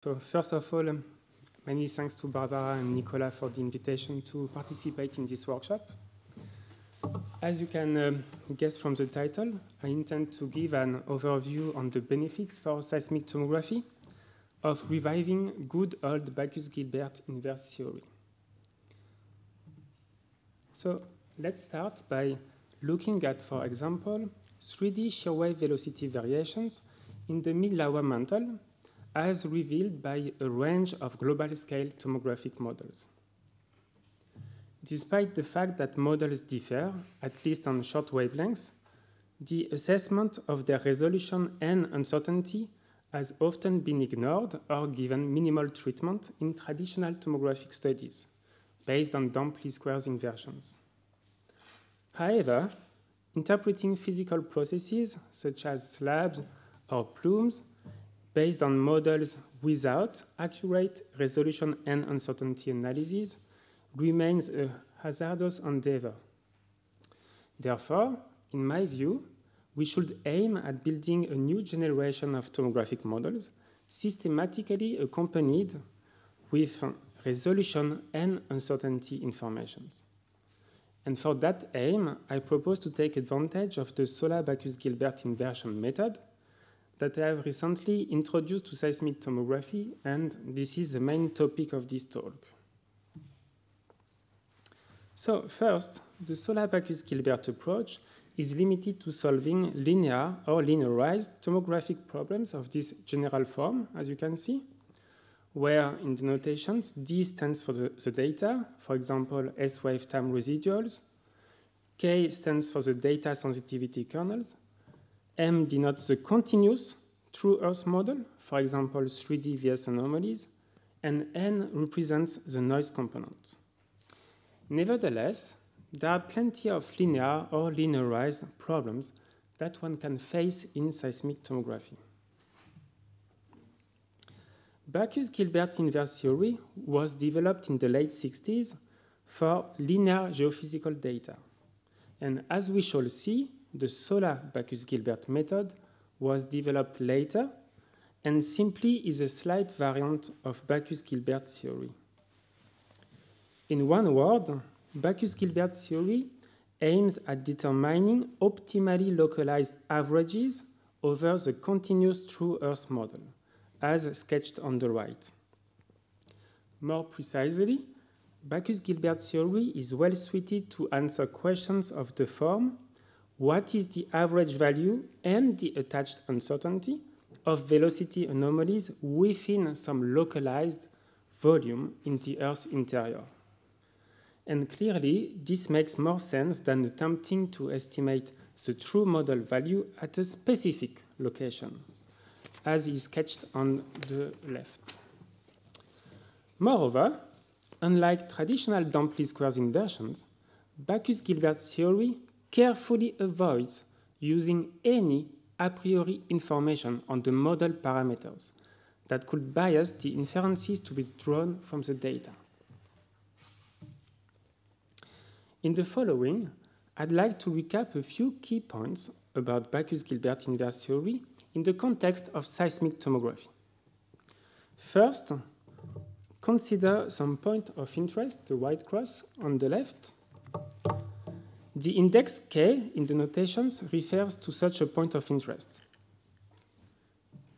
So first of all, many thanks to Barbara and Nicola for the invitation to participate in this workshop. As you can guess from the title, I intend to give an overview on the benefits for seismic tomography of reviving good old Backus-Gilbert inverse theory. So let's start by looking at, for example, 3D shear wave velocity variations in the mid-Laowa mantle as revealed by a range of global-scale tomographic models. Despite the fact that models differ, at least on short wavelengths, the assessment of their resolution and uncertainty has often been ignored or given minimal treatment in traditional tomographic studies based on damped least squares inversions. However, interpreting physical processes such as slabs or plumes based on models without accurate resolution and uncertainty analysis remains a hazardous endeavor. Therefore, in my view, we should aim at building a new generation of tomographic models systematically accompanied with resolution and uncertainty informations. And for that aim, I propose to take advantage of the Sola-Backus-Gilbert inversion method that I have recently introduced to seismic tomography, and this is the main topic of this talk. So first, the Sola-Backus-Gilbert approach is limited to solving linear or linearized tomographic problems of this general form, as you can see, where in the notations, D stands for the data, for example, S-wave time residuals, K stands for the data sensitivity kernels, M denotes the continuous true Earth model, for example, 3D VS anomalies, and N represents the noise component. Nevertheless, there are plenty of linear or linearized problems that one can face in seismic tomography. Backus-Gilbert inverse theory was developed in the late 60s for linear geophysical data. And as we shall see, the Sola-Backus-Gilbert method was developed later and simply is a slight variant of Backus-Gilbert theory. In one word, Backus-Gilbert theory aims at determining optimally localized averages over the continuous true Earth model, as sketched on the right. More precisely, Backus-Gilbert theory is well suited to answer questions of the form: what is the average value and the attached uncertainty of velocity anomalies within some localized volume in the Earth's interior? And clearly, this makes more sense than attempting to estimate the true model value at a specific location, as is sketched on the left. Moreover, unlike traditional damped least squares inversions, Backus-Gilbert theory carefully avoids using any a priori information on the model parameters that could bias the inferences to be drawn from the data. In the following, I'd like to recap a few key points about Backus-Gilbert inverse theory in the context of seismic tomography. First, consider some point of interest, the white cross on the left. The index K in the notations refers to such a point of interest.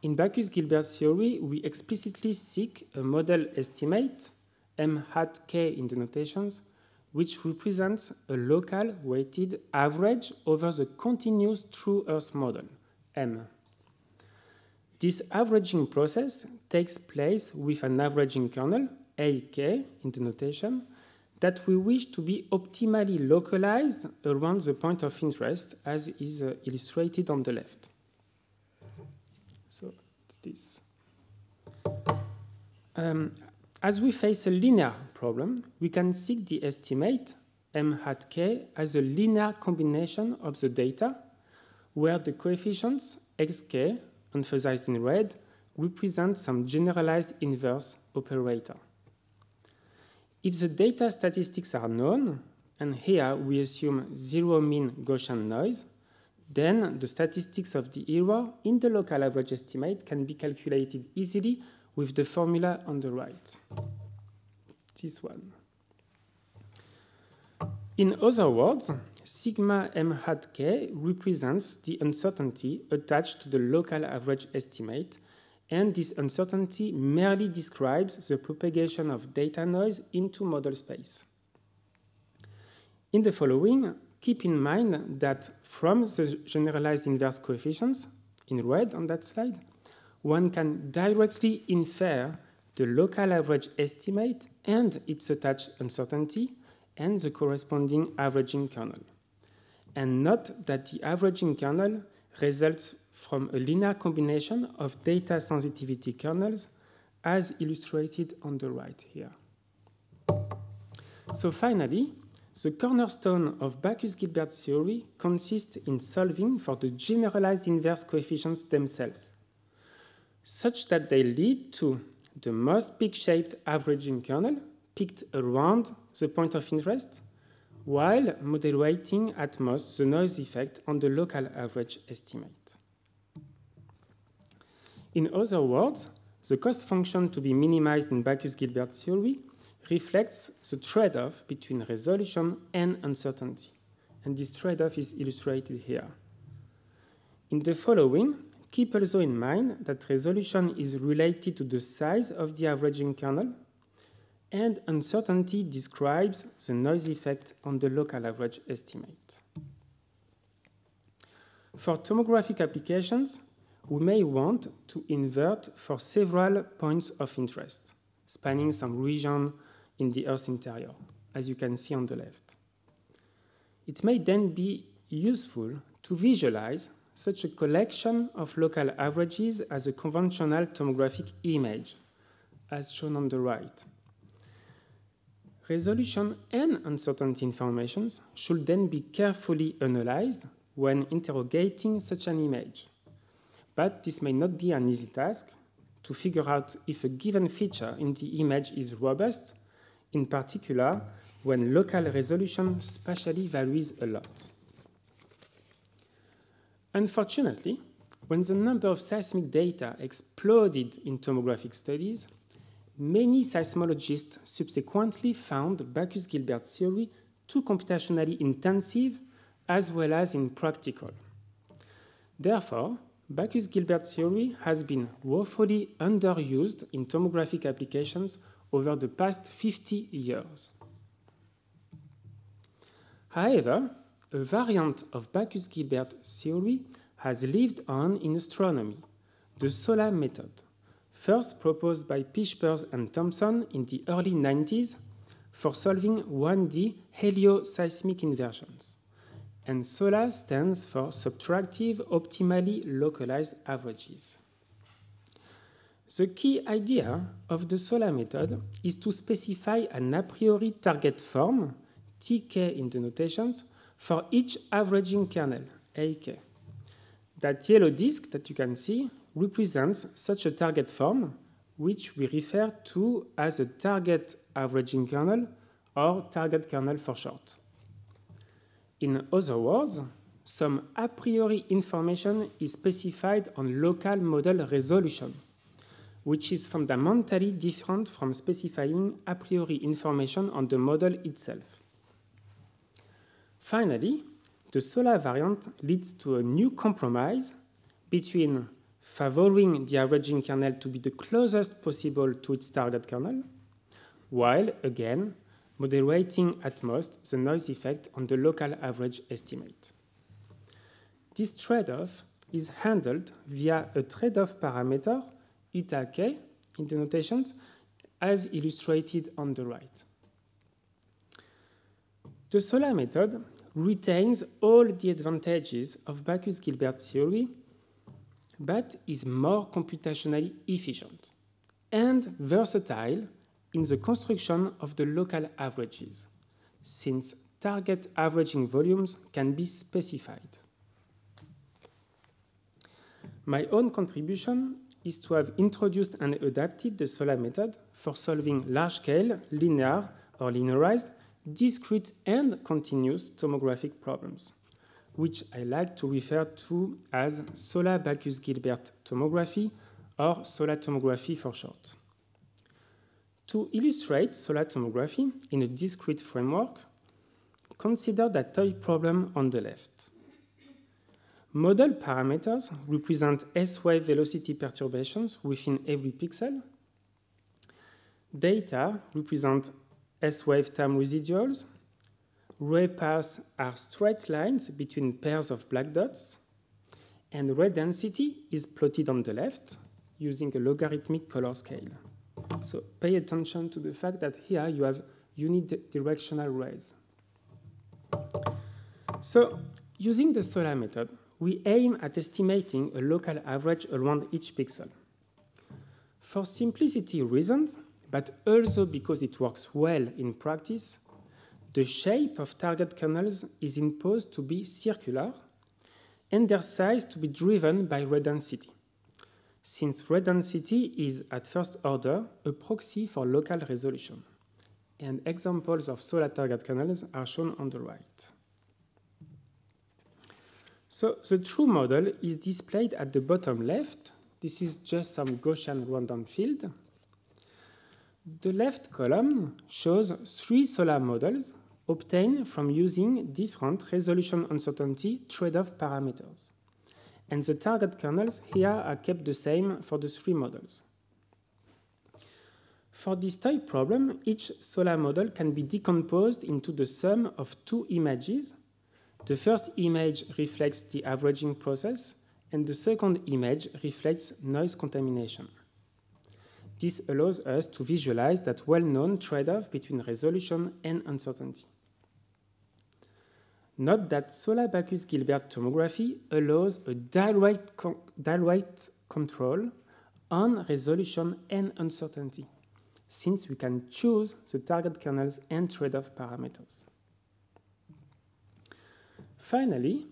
In Backus-Gilbert theory, we explicitly seek a model estimate, M hat K in the notations, which represents a local weighted average over the continuous true Earth model, M. This averaging process takes place with an averaging kernel, AK in the notation, that we wish to be optimally localized around the point of interest, as is illustrated on the left. So it's this. As we face a linear problem, we can seek the estimate M hat K as a linear combination of the data, where the coefficients xk, emphasized in red, represent some generalized inverse operator. If the data statistics are known, and here we assume zero mean Gaussian noise, then the statistics of the error in the local average estimate can be calculated easily with the formula on the right. This one. In other words, sigma m hat k represents the uncertainty attached to the local average estimate, and this uncertainty merely describes the propagation of data noise into model space. In the following, keep in mind that from the generalized inverse coefficients, in red on that slide, one can directly infer the local average estimate and its attached uncertainty and the corresponding averaging kernel. And note that the averaging kernel results from a linear combination of data sensitivity kernels as illustrated on the right here. So finally, the cornerstone of Backus-Gilbert theory consists in solving for the generalized inverse coefficients themselves, such that they lead to the most peak-shaped averaging kernel picked around the point of interest, while moderating at most the noise effect on the local average estimate. In other words, the cost function to be minimized in Backus-Gilbert theory reflects the trade-off between resolution and uncertainty, and this trade-off is illustrated here. In the following, keep also in mind that resolution is related to the size of the averaging kernel, and uncertainty describes the noise effect on the local average estimate. For tomographic applications, we may want to invert for several points of interest, spanning some region in the Earth's interior, as you can see on the left. It may then be useful to visualize such a collection of local averages as a conventional tomographic image, as shown on the right. Resolution and uncertainty informations should then be carefully analyzed when interrogating such an image. But this may not be an easy task to figure out if a given feature in the image is robust, in particular when local resolution spatially varies a lot. Unfortunately, when the number of seismic data exploded in tomographic studies, many seismologists subsequently found Backus-Gilbert theory too computationally intensive as well as impractical. Therefore, Backus-Gilbert theory has been woefully underused in tomographic applications over the past 50 years. However, a variant of Backus-Gilbert theory has lived on in astronomy, the Sola method, first proposed by Pispers and Thomson in the early 90s for solving 1D helioseismic inversions. And Sola stands for subtractive optimally localized averages. The key idea of the Sola method is to specify an a priori target form, Tk in the notations, for each averaging kernel, Ak. That yellow disk that you can see represents such a target form, which we refer to as a target averaging kernel, or target kernel for short. In other words, some a priori information is specified on local model resolution, which is fundamentally different from specifying a priori information on the model itself. Finally, the Sola variant leads to a new compromise between favoring the averaging kernel to be the closest possible to its target kernel, while, again, moderating at most the noise effect on the local average estimate. This trade-off is handled via a trade-off parameter, eta k, in the notations, as illustrated on the right. The Sola method retains all the advantages of Backus-Gilbert theory, but is more computationally efficient and versatile in the construction of the local averages, since target averaging volumes can be specified. My own contribution is to have introduced and adapted the Sola method for solving large-scale, linear or linearized, discrete and continuous tomographic problems, which I like to refer to as Sola-Backus-Gilbert tomography, or solar tomography for short. To illustrate solar tomography in a discrete framework, consider that toy problem on the left. Model parameters represent S-wave velocity perturbations within every pixel. Data represent S-wave time residuals. Ray paths are straight lines between pairs of black dots. And ray density is plotted on the left using a logarithmic color scale. So pay attention to the fact that here you have unidirectional rays. So using the Sola method, we aim at estimating a local average around each pixel. For simplicity reasons, but also because it works well in practice, the shape of target kernels is imposed to be circular and their size to be driven by ray density, since ray density is, at first order, a proxy for local resolution. And examples of solar target kernels are shown on the right. So the true model is displayed at the bottom left. This is just some Gaussian random field. The left column shows 3 solar models obtained from using different resolution uncertainty trade-off parameters. And the target kernels here are kept the same for the 3 models. For this toy problem, each solar model can be decomposed into the sum of 2 images. The first image reflects the averaging process, and the second image reflects noise contamination. This allows us to visualize that well-known trade-off between resolution and uncertainty. Note that Sola-Backus-Gilbert tomography allows a direct control on resolution and uncertainty, since we can choose the target kernels and trade-off parameters. Finally,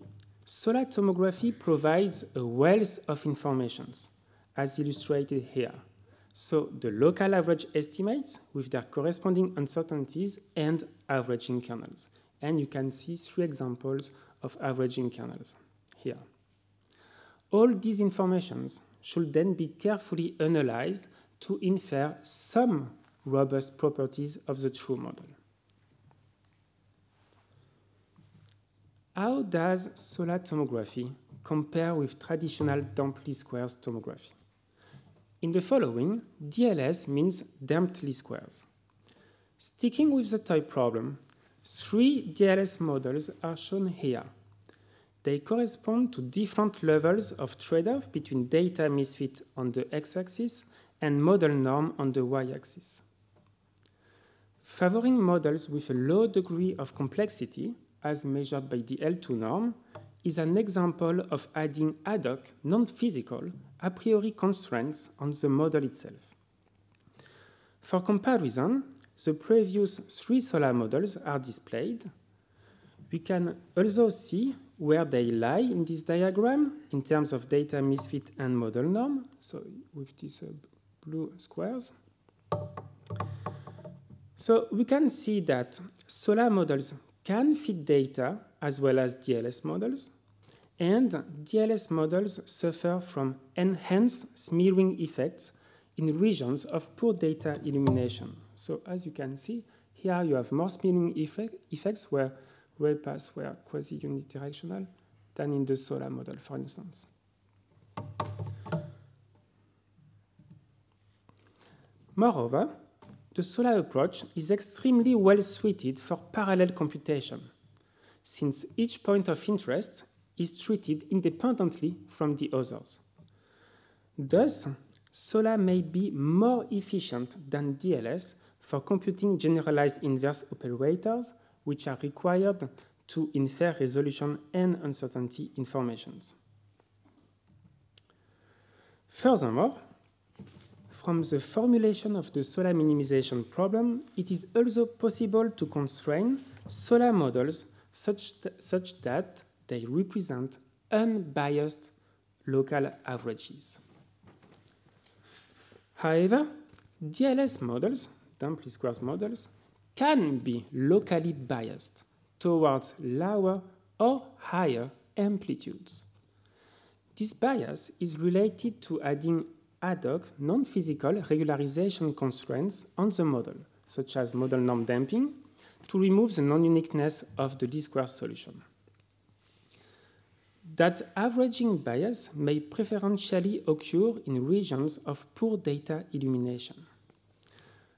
solar tomography provides a wealth of information, as illustrated here. So the local average estimates with their corresponding uncertainties and averaging kernels. And you can see 3 examples of averaging kernels here. All these informations should then be carefully analyzed to infer some robust properties of the true model. How does solar tomography compare with traditional damped least squares tomography? In the following, DLS means damped least squares. Sticking with the toy problem, 3 DLS models are shown here. They correspond to different levels of trade-off between data misfit on the x-axis and model norm on the y-axis. Favoring models with a low degree of complexity, as measured by the L2 norm, is an example of adding ad hoc, non-physical, a priori constraints on the model itself. For comparison, the previous 3 solar models are displayed. We can also see where they lie in this diagram in terms of data misfit and model norm, so with these blue squares. So we can see that solar models can fit data as well as DLS models, and DLS models suffer from enhanced smearing effects in regions of poor data illumination. So as you can see, here you have more smearing effects where ray paths were quasi-unidirectional than in the solar model, for instance. Moreover, the solar approach is extremely well suited for parallel computation, since each point of interest is treated independently from the others. Thus, Sola may be more efficient than DLS for computing generalized inverse operators, which are required to infer resolution and uncertainty informations. Furthermore, from the formulation of the Sola minimization problem, it is also possible to constrain Sola models such that they represent unbiased local averages. However, DLS models, damped least squares models, can be locally biased towards lower or higher amplitudes. This bias is related to adding ad hoc, non-physical regularization constraints on the model, such as model norm damping, to remove the non-uniqueness of the least-squares solution. That averaging bias may preferentially occur in regions of poor data illumination.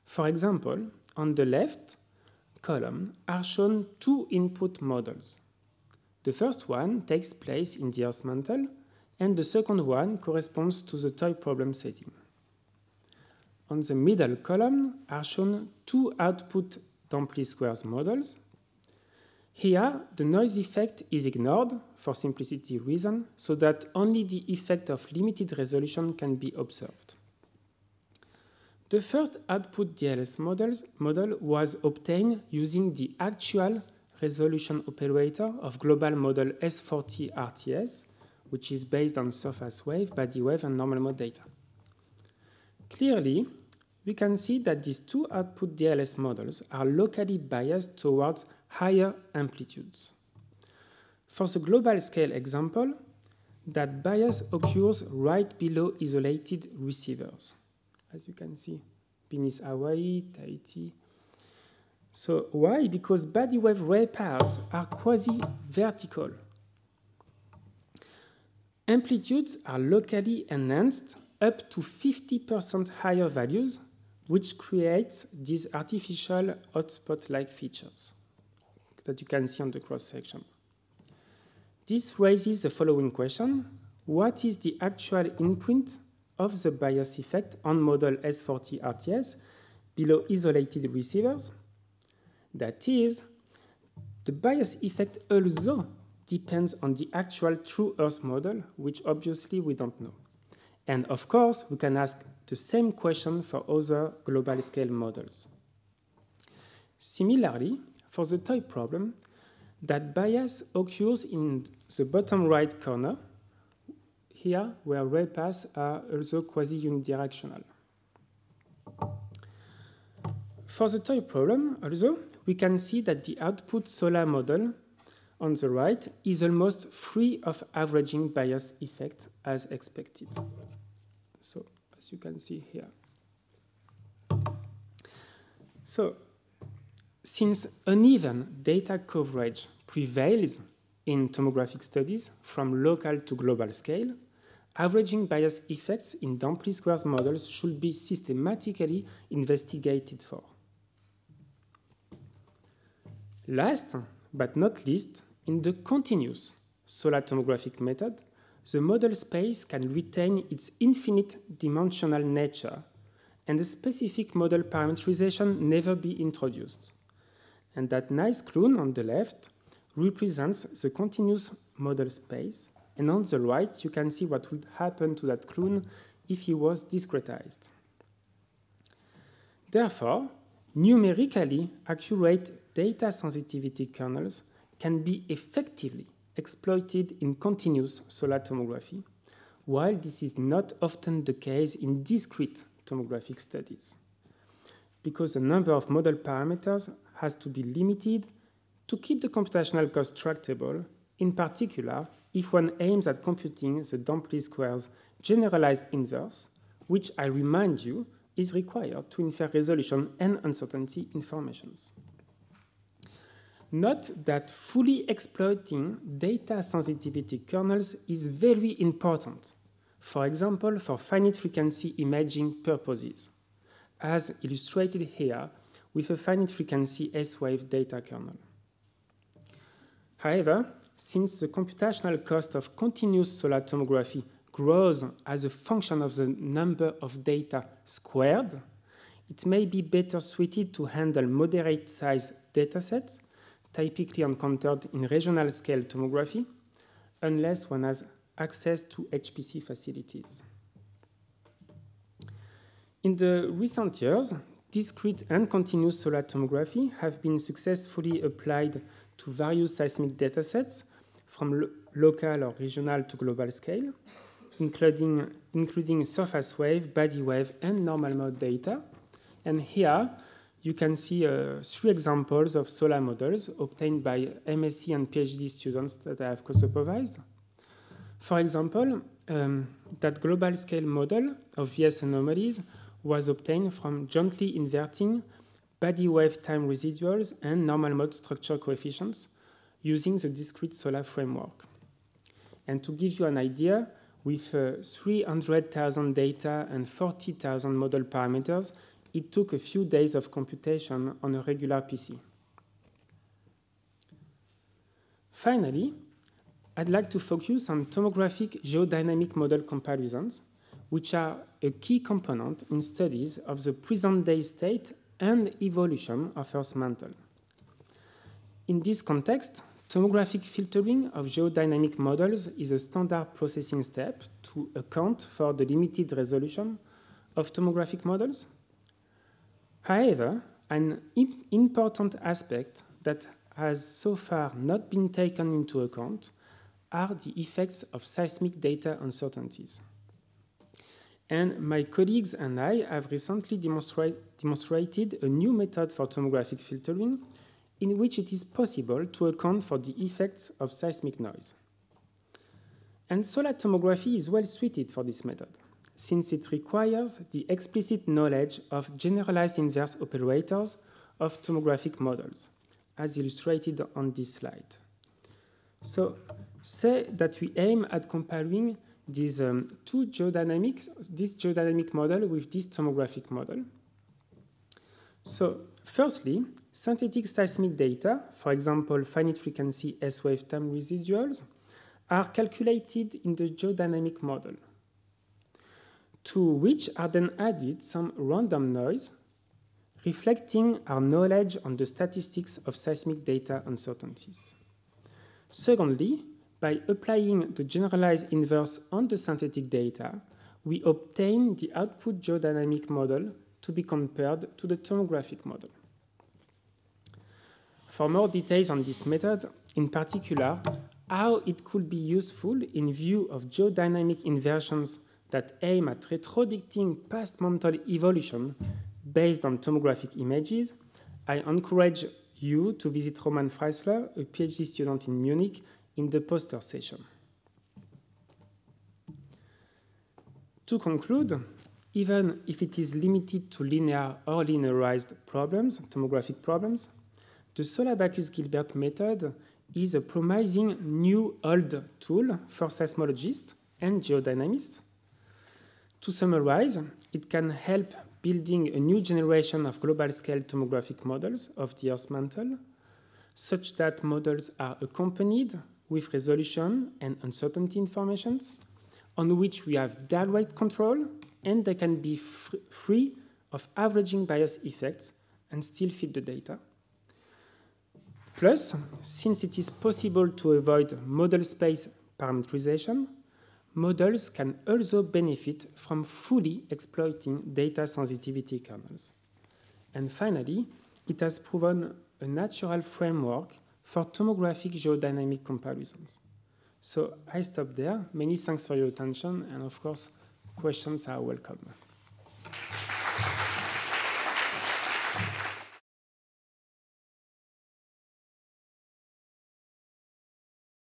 For example, on the left column are shown two input models. The first one takes place in the Earth's mantle, and the second one corresponds to the toy problem setting. On the middle column are shown two output damped squares models. Here, the noise effect is ignored for simplicity reasons, so that only the effect of limited resolution can be observed. The first output DLS model was obtained using the actual resolution operator of global model S40 RTS, which is based on surface wave, body wave, and normal mode data. Clearly, we can see that these two output DLS models are locally biased towards higher amplitudes. For the global scale example, that bias occurs right below isolated receivers. As you can see, beneath Hawaii, Tahiti. So why? Because body wave ray pairs are quasi-vertical. Amplitudes are locally enhanced up to 50% higher values, which creates these artificial hotspot-like features that you can see on the cross-section. This raises the following question: what is the actual imprint of the bias effect on model S40 RTS below isolated receivers? That is, the bias effect also depends on the actual true Earth model, which obviously we don't know. And of course, we can ask the same question for other global scale models. Similarly, for the toy problem, that bias occurs in the bottom right corner, here where ray paths are also quasi-unidirectional. For the toy problem, also, we can see that the output Sola model on the right is almost free of averaging bias effect as expected. So, as you can see here. So, since uneven data coverage prevails in tomographic studies from local to global scale, averaging bias effects in damped squares models should be systematically investigated for. Last but not least, in the continuous solar tomographic method, the model space can retain its infinite dimensional nature and a specific model parameterization never be introduced. And that nice clone on the left represents the continuous model space, and on the right you can see what would happen to that clone if he was discretized. Therefore, numerically accurate data sensitivity kernels can be effectively exploited in continuous solar tomography, while this is not often the case in discrete tomographic studies, because the number of model parameters has to be limited to keep the computational cost tractable, in particular if one aims at computing the damped squares generalized inverse, which I remind you is required to infer resolution and uncertainty informations. Note that fully exploiting data sensitivity kernels is very important, for example, for finite frequency imaging purposes, as illustrated here with a finite frequency S-wave data kernel. However, since the computational cost of continuous solar tomography grows as a function of the number of data squared, it may be better suited to handle moderate-sized datasets, typically encountered in regional scale tomography, unless one has access to HPC facilities. In the recent years, discrete and continuous solar tomography have been successfully applied to various seismic datasets from local or regional to global scale, including surface wave, body wave, and normal mode data. And here, you can see 3 examples of solar models obtained by MSc and PhD students that I have co-supervised. For example, that global scale model of VS anomalies was obtained from jointly inverting body wave time residuals and normal mode structure coefficients using the discrete Sola framework. And to give you an idea, with 300,000 data and 40,000 model parameters, it took a few days of computation on a regular PC. Finally, I'd like to focus on tomographic geodynamic model comparisons, which are a key component in studies of the present-day state and evolution of Earth's mantle. In this context, tomographic filtering of geodynamic models is a standard processing step to account for the limited resolution of tomographic models. However, an important aspect that has so far not been taken into account are the effects of seismic data uncertainties. And my colleagues and I have recently demonstrated a new method for tomographic filtering in which it is possible to account for the effects of seismic noise. And solar tomography is well suited for this method, since it requires the explicit knowledge of generalized inverse operators of tomographic models, as illustrated on this slide. So, say that we aim at comparing these this geodynamic model with this tomographic model. So, firstly, synthetic seismic data, for example, finite frequency S-wave time residuals, are calculated in the geodynamic model, to which are then added some random noise, reflecting our knowledge on the statistics of seismic data uncertainties. Secondly, by applying the generalized inverse on the synthetic data, we obtain the output geodynamic model to be compared to the tomographic model. For more details on this method, in particular, how it could be useful in view of geodynamic inversions that aim at retrodicting past mantle evolution based on tomographic images, I encourage you to visit Roman Freisler, a PhD student in Munich, in the poster session. To conclude, even if it is limited to linear or linearized problems, tomographic problems, the Sola-Backus-Gilbert method is a promising new old tool for seismologists and geodynamists. To summarize, it can help building a new generation of global-scale tomographic models of the Earth's mantle, such that models are accompanied with resolution and uncertainty informations on which we have direct control, and they can be free of averaging bias effects and still fit the data. Plus, since it is possible to avoid model space parameterization, models can also benefit from fully exploiting data sensitivity kernels. And finally, it has proven a natural framework for tomographic geodynamic comparisons. So I stop there. Many thanks for your attention, and of course, questions are welcome.